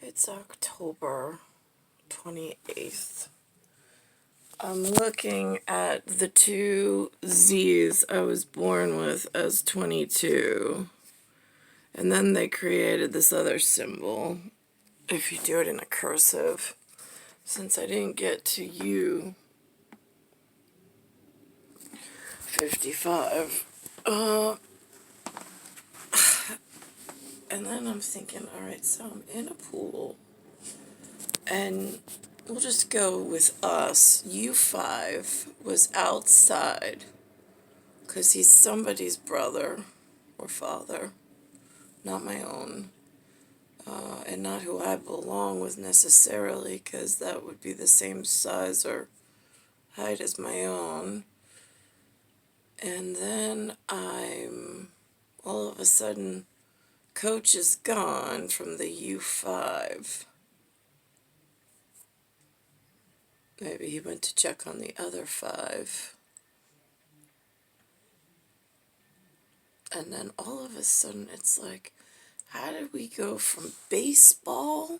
It's October 28th. I'm looking at the two Z's I was born with as 22. And then they created this other symbol, if you do it in a cursive. Since I didn't get to U 55. And then I'm thinking, alright, so I'm in a pool. And we'll just go with us. U5 was outside because he's somebody's brother or father, not my own, and not who I belong with necessarily, because that would be the same size or height as my own. And then I'm, all of a sudden, Coach is gone from the U5. Maybe he went to check on the other 5. And then all of a sudden it's like, how did we go from baseball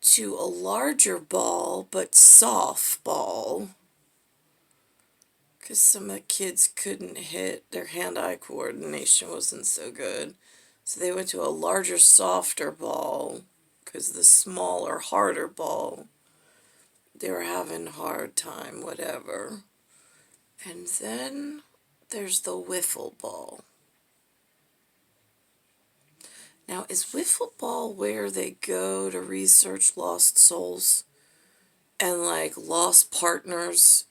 to a larger ball, but softball? Because some of the kids couldn't hit, their hand-eye coordination wasn't so good. So they went to a larger, softer ball, because the smaller, harder ball, they were having a hard time, whatever. And then there's the wiffle ball. Now, is wiffle ball where they go to research lost souls and, like, lost partners?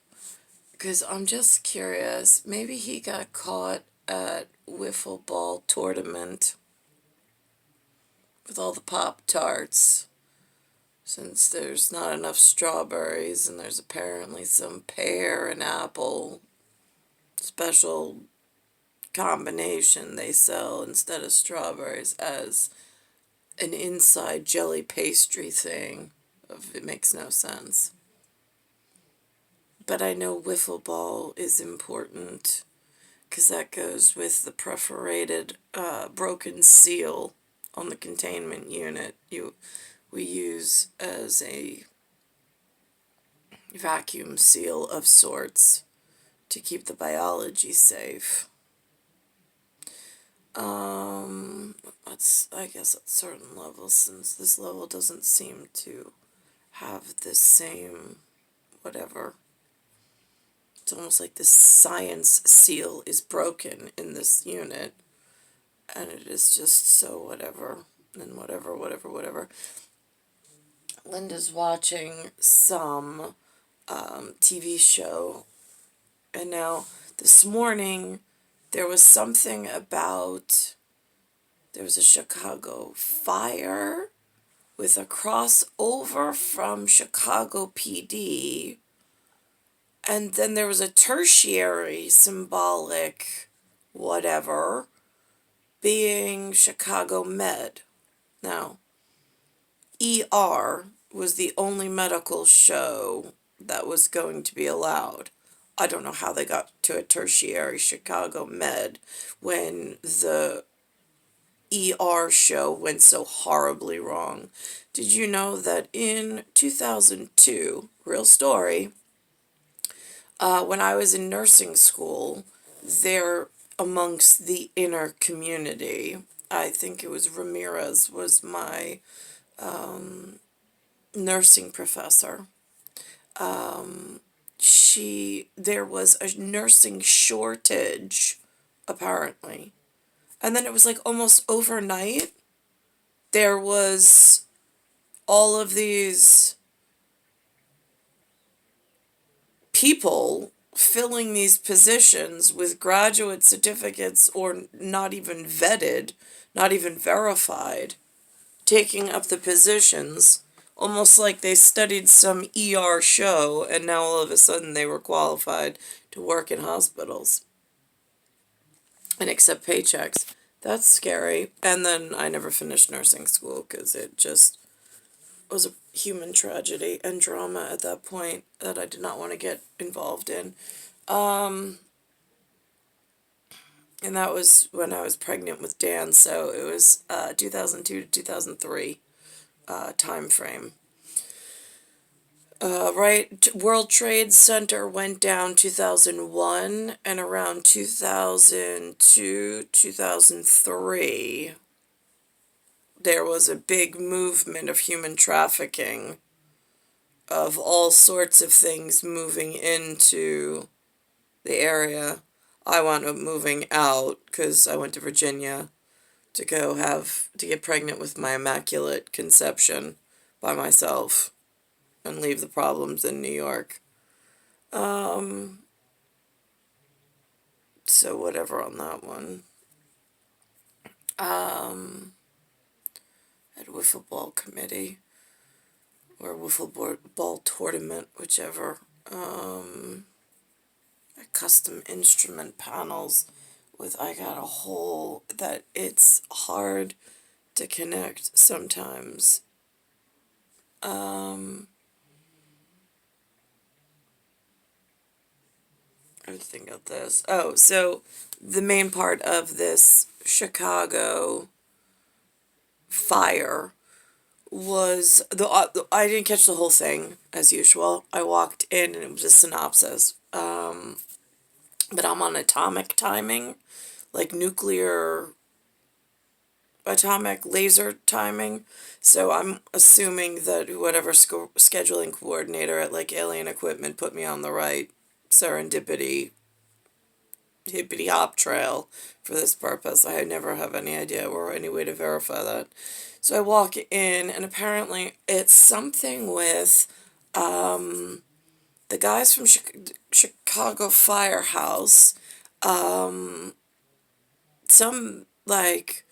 Because I'm just curious. Maybe he got caught at wiffle ball tournament with all the Pop-Tarts, since there's not enough strawberries and there's apparently some pear and apple special combination they sell instead of strawberries as an inside jelly pastry thing. It makes no sense. But I know wiffle ball is important because that goes with the perforated broken seal on the containment unit we use as a vacuum seal of sorts to keep the biology safe. I guess at certain levels, since this level doesn't seem to have the same whatever. It's almost like the science seal is broken in this unit, and it is just so whatever, and whatever. Linda's watching some TV show, and now this morning there was something about, there was a Chicago fire with a crossover from Chicago PD, and then there was a tertiary symbolic whatever being Chicago Med. Now, ER was the only medical show that was going to be allowed. I don't know how they got to a tertiary Chicago Med when the ER show went so horribly wrong. Did you know that in 2002, real story, when I was in nursing school, there amongst the inner community, I think it was Ramirez was my nursing professor. There was a nursing shortage, apparently. And then it was like almost overnight, there was all of these people filling these positions with graduate certificates or not even vetted, not even verified, taking up the positions, almost like they studied some ER show and now all of a sudden they were qualified to work in hospitals and accept paychecks. That's scary. And then I never finished nursing school because it just was a human tragedy and drama at that point that I did not want to get involved in. And that was when I was pregnant with Dan, so it was 2002 to 2003 time frame. World Trade Center went down 2001, and around 2002, 2003, there was a big movement of human trafficking of all sorts of things moving into the area. I wound up moving out because I went to Virginia to get pregnant with my immaculate conception by myself and leave the problems in New York. So whatever on that one. At Wiffle Ball Committee, or Wiffle Ball Tournament, whichever. Custom instrument panels I got a hole that it's hard to connect sometimes. I would think of this. Oh, so the main part of this Chicago fire was I didn't catch the whole thing as usual. I walked in and it was a synopsis. But I'm on atomic timing, like nuclear atomic laser timing. So I'm assuming that whatever scheduling coordinator at like Alien Equipment put me on the right serendipity hippity hop trail for this purpose. I never have any idea or any way to verify that. So I walk in, and apparently it's something with the guys from Chicago Firehouse, some like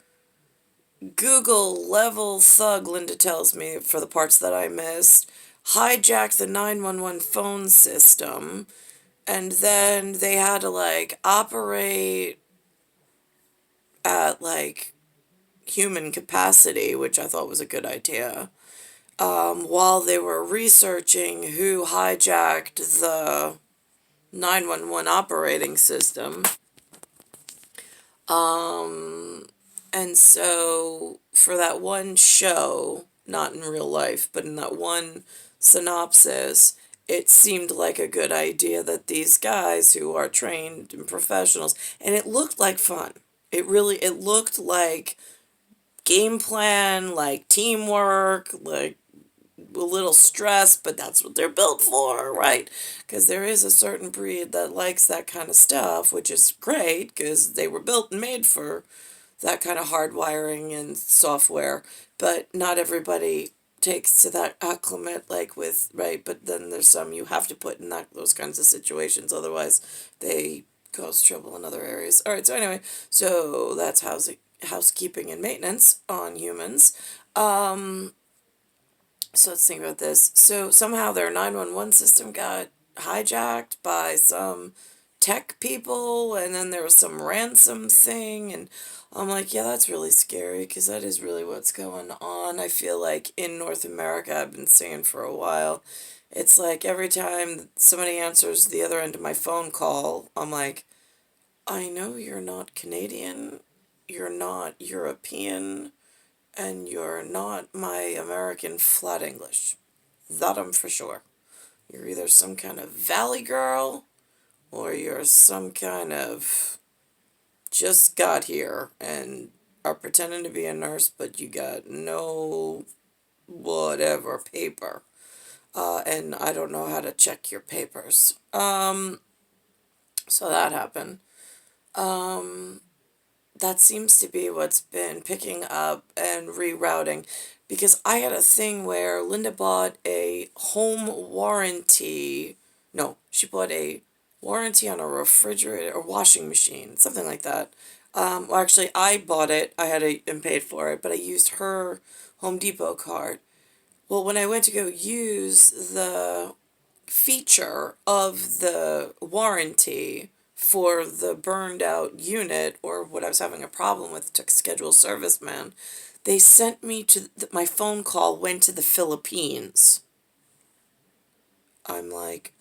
Google level thug, Linda tells me, for the parts that I missed, hijacked the 911 phone system, and then they had to like operate at like human capacity, which I thought was a good idea, while they were researching who hijacked the 911 operating system. And so for that one show, not in real life, but in that one synopsis, it seemed like a good idea that these guys who are trained and professionals, and it looked like fun. It looked like game plan, like teamwork, like a little stress, but that's what they're built for, right? Because there is a certain breed that likes that kind of stuff, which is great because they were built and made for that kind of hardwiring and software, but not everybody takes to that acclimate like with, right? But then there's some you have to put in those kinds of situations, otherwise they cause trouble in other areas. All right, so anyway, so that's housekeeping and maintenance on humans. So let's think about this. So somehow their 911 system got hijacked by some tech people, and then there was some ransom thing, and I'm like, yeah, that's really scary, because that is really what's going on. I feel like in North America, I've been saying for a while, it's like every time somebody answers the other end of my phone call, I'm like, I know you're not Canadian, you're not European, and you're not my American flat English. That I'm for sure. You're either some kind of valley girl, or you're some kind of just got here and are pretending to be a nurse, but you got no whatever paper. And I don't know how to check your papers. So that happened. That seems to be what's been picking up and rerouting, because I had a thing where Linda bought a home warranty. No, she bought a warranty on a refrigerator or washing machine, something like that. Well, actually, I bought it. I had it and paid for it, but I used her Home Depot card. Well, when I went to go use the feature of the warranty for the burned out unit, or what I was having a problem with, to schedule serviceman, they sent me to my phone call went to the Philippines. I'm like,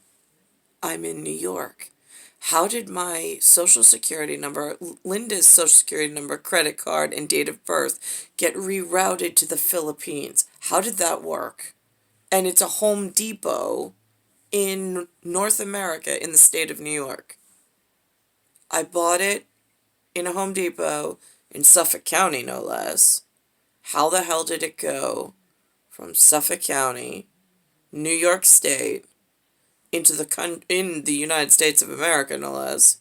I'm in New York. How did my social security number, Linda's social security number, credit card, and date of birth get rerouted to the Philippines? How did that work? And it's a Home Depot in North America in the state of New York. I bought it in a Home Depot in Suffolk County, no less. How the hell did it go from Suffolk County, New York State, into in the United States of America, no less,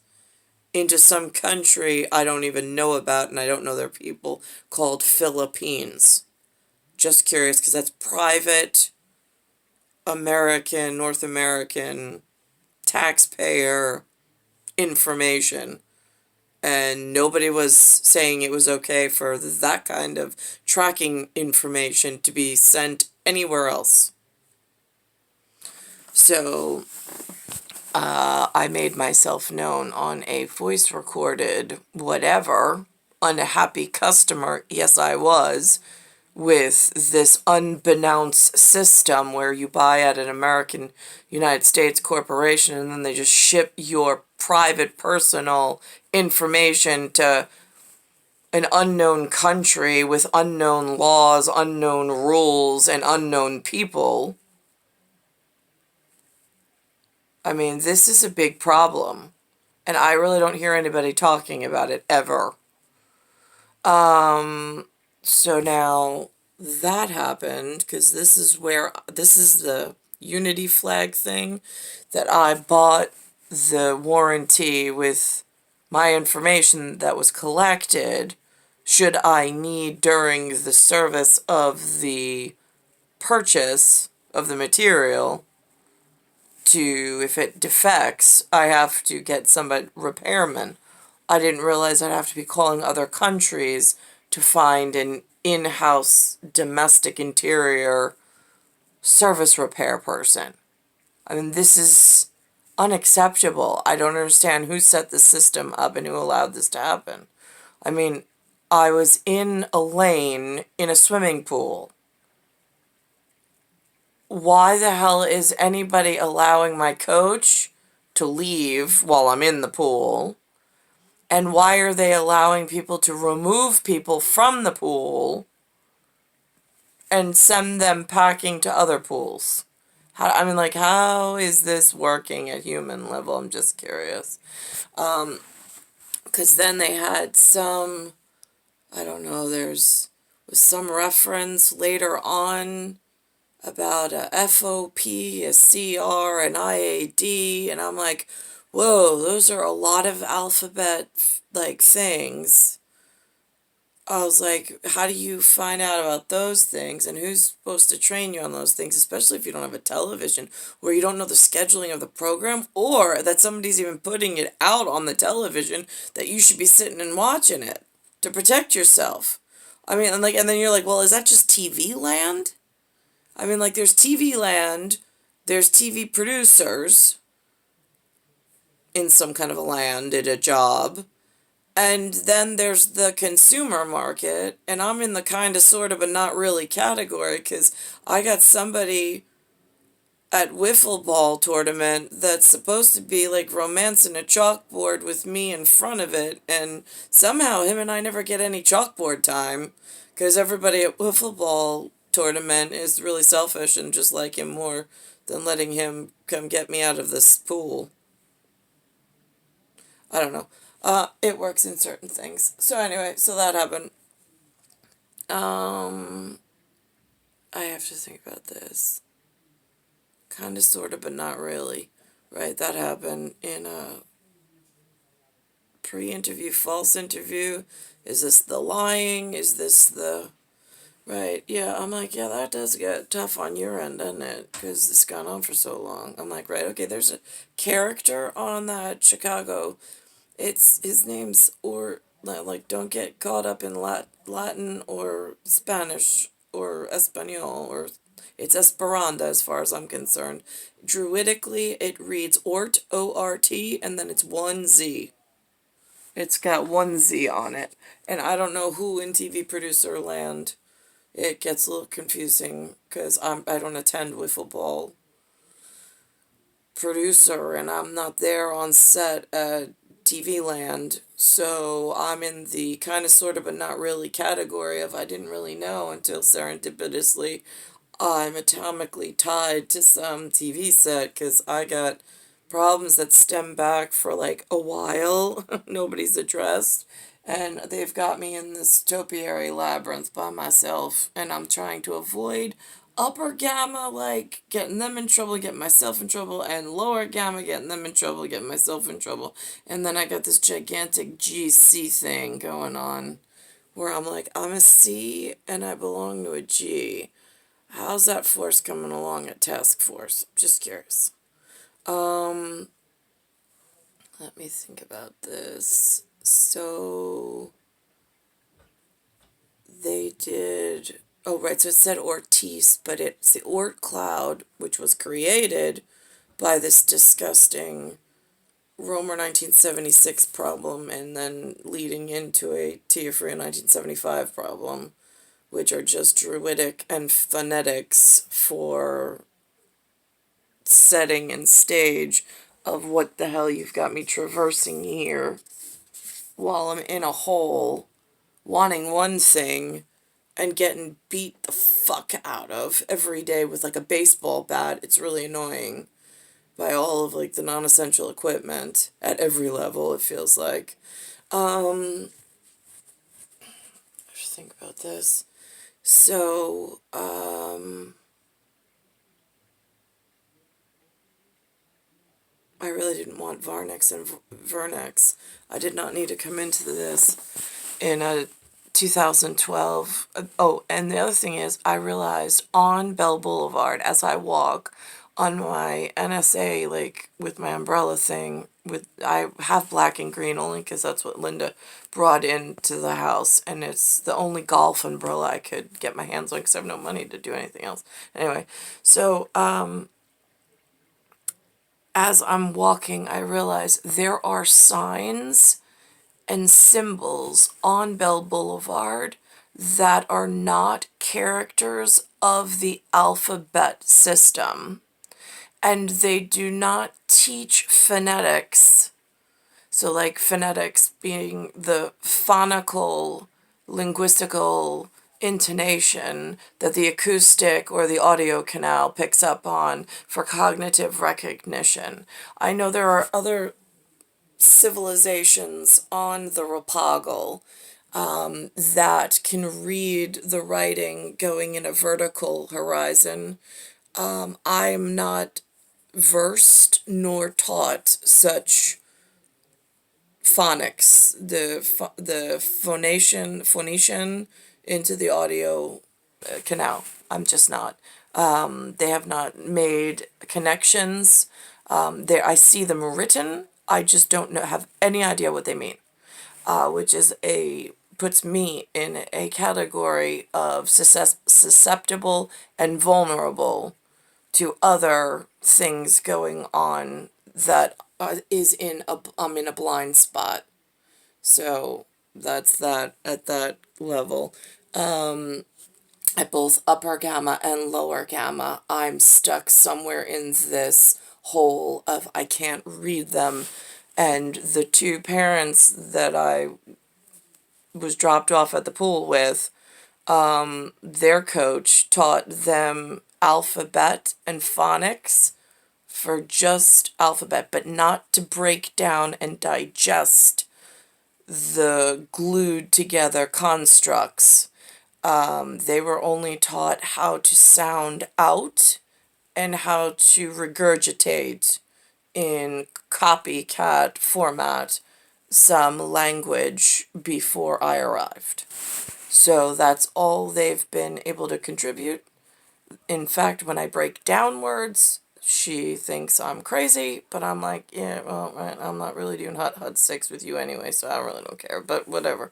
into some country I don't even know about and I don't know their people, called Philippines? Just curious, because that's private American, North American taxpayer information. And nobody was saying it was okay for that kind of tracking information to be sent anywhere else. So I made myself known on a voice recorded whatever, unhappy customer, yes I was, with this unbeknownst system where you buy at an American United States corporation and then they just ship your private personal information to an unknown country with unknown laws, unknown rules, and unknown people. I mean, this is a big problem, and I really don't hear anybody talking about it ever. So now that happened, because this is the Unity flag thing, that I bought the warranty with my information that was collected, should I need during the service of the purchase of the material, to, if it defects, I have to get somebody, repairman. I didn't realize I'd have to be calling other countries to find an in-house domestic interior service repair person. I mean, this is unacceptable. I don't understand who set the system up and who allowed this to happen. I mean, I was in a lane in a swimming pool. Why the hell is anybody allowing my coach to leave while I'm in the pool? And why are they allowing people to remove people from the pool and send them packing to other pools? How is this working at human level? I'm just curious. Because then they had some, I don't know, was some reference later on about a FOP, a CR, an IAD, and I'm like, whoa, those are a lot of alphabet, things. I was like, how do you find out about those things, and who's supposed to train you on those things, especially if you don't have a television, where you don't know the scheduling of the program, or that somebody's even putting it out on the television, that you should be sitting and watching it to protect yourself. I mean, and then you're like, well, is that just TV land? I mean, there's TV land, there's TV producers in some kind of a land at a job, and then there's the consumer market, and I'm in the kind of, sort of, but not really category, because I got somebody at Wiffle ball tournament that's supposed to be romancing a chalkboard with me in front of it, and somehow him and I never get any chalkboard time, because everybody at Wiffle ball tournament is really selfish and just like him more than letting him come get me out of this pool. I don't know. It works in certain things. So anyway, so that happened. I have to think about this. Kind of, sort of, but not really. Right, that happened in a pre-interview, false interview. Is this the lying? Is this the... Right, yeah, I'm like, yeah, that does get tough on your end, doesn't it? Because it's gone on for so long. I'm like, right, okay, there's a character on that Chicago. His name's, or, don't get caught up in Latin or Spanish or Espanol, or it's Esperanto as far as I'm concerned. Druidically, it reads Ort, O-R-T, and then it's one Z. It's got one Z on it. And I don't know who in TV producer land. It gets a little confusing because I don't attend Wiffle Ball producer, and I'm not there on set at TV land. So I'm in the kind of sort of but not really category of I didn't really know until serendipitously I'm atomically tied to some TV set because I got problems that stem back for like a while nobody's addressed, and they've got me in this topiary labyrinth by myself, and I'm trying to avoid upper gamma, like getting them in trouble, getting myself in trouble, and lower gamma, getting them in trouble, getting myself in trouble. And then I got this gigantic GC thing going on where I'm like, I'm a C and I belong to a G. How's that force coming along at task force? Just curious. Let me think about this. So they did. Oh, right. So it said Ortiz, but it's the Oort cloud, which was created by this disgusting Romer 1976 problem and then leading into a Teofria 1975 problem, which are just druidic and phonetics for setting and stage of what the hell you've got me traversing here while I'm in a hole wanting one thing and getting beat the fuck out of every day with like a baseball bat. It's really annoying by all of like the non-essential equipment at every level, it feels like. I should think about this. So, I really didn't want Varnex and Vernex. I did not need to come into this in 2012. Oh, and the other thing is, I realized on Bell Boulevard as I walk on my NSA, like with my umbrella thing, I have black and green only because that's what Linda brought into the house, and it's the only golf umbrella I could get my hands on because I have no money to do anything else. Anyway, so as I'm walking, I realize there are signs and symbols on Bell Boulevard that are not characters of the alphabet system. And they do not teach phonetics. So like phonetics being the phonical, linguistical intonation that the acoustic or the audio canal picks up on for cognitive recognition. I know there are other civilizations on the Rapoggle that can read the writing going in a vertical horizon. I'm not versed nor taught such phonics, the phonation into the audio canal. I'm just not. They have not made connections. There, I see them written. I just don't know, have any idea what they mean, which is puts me in a category of susceptible and vulnerable to other things going on that I'm in a blind spot. So that's that at that level. At both upper gamma and lower gamma, I'm stuck somewhere in this hole of I can't read them. And the two parents that I was dropped off at the pool with, their coach taught them alphabet and phonics for just alphabet, but not to break down and digest the glued together constructs. They were only taught how to sound out and how to regurgitate in copycat format some language before I arrived. So that's all they've been able to contribute. In fact, when I break down words, she thinks I'm crazy, but I'm like, yeah, well, right, I'm not really doing hut 6 with you anyway, so I really don't care, but whatever.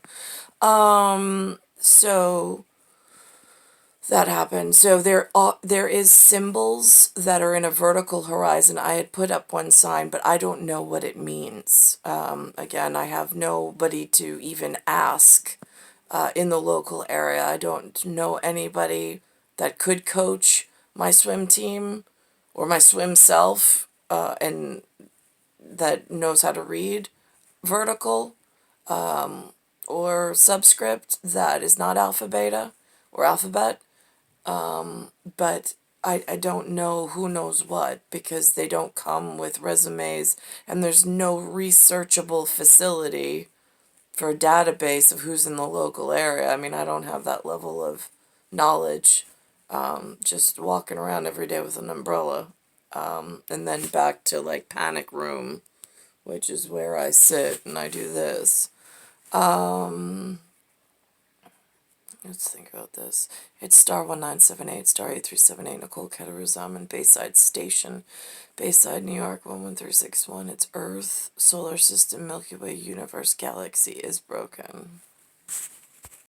So that happened. So there is symbols that are in a vertical horizon. I had put up one sign, but I don't know what it means. Again, I have nobody to even ask in the local area. I don't know anybody that could coach my swim team or my swim self and that knows how to read. vertical or subscript that is not alpha beta or alphabet, but I don't know who knows what, because they don't come with resumes, and there's no researchable facility for a database of who's in the local area. I mean, I don't have that level of knowledge, just walking around every day with an umbrella. And then back to like panic room, which is where I sit and I do this. Let's think about this. It's star 1978, star 8378, Nicole, Cattaruzza. I'm in Bayside Station, Bayside, New York, 11361. It's Earth, solar system, Milky Way, universe, galaxy is broken.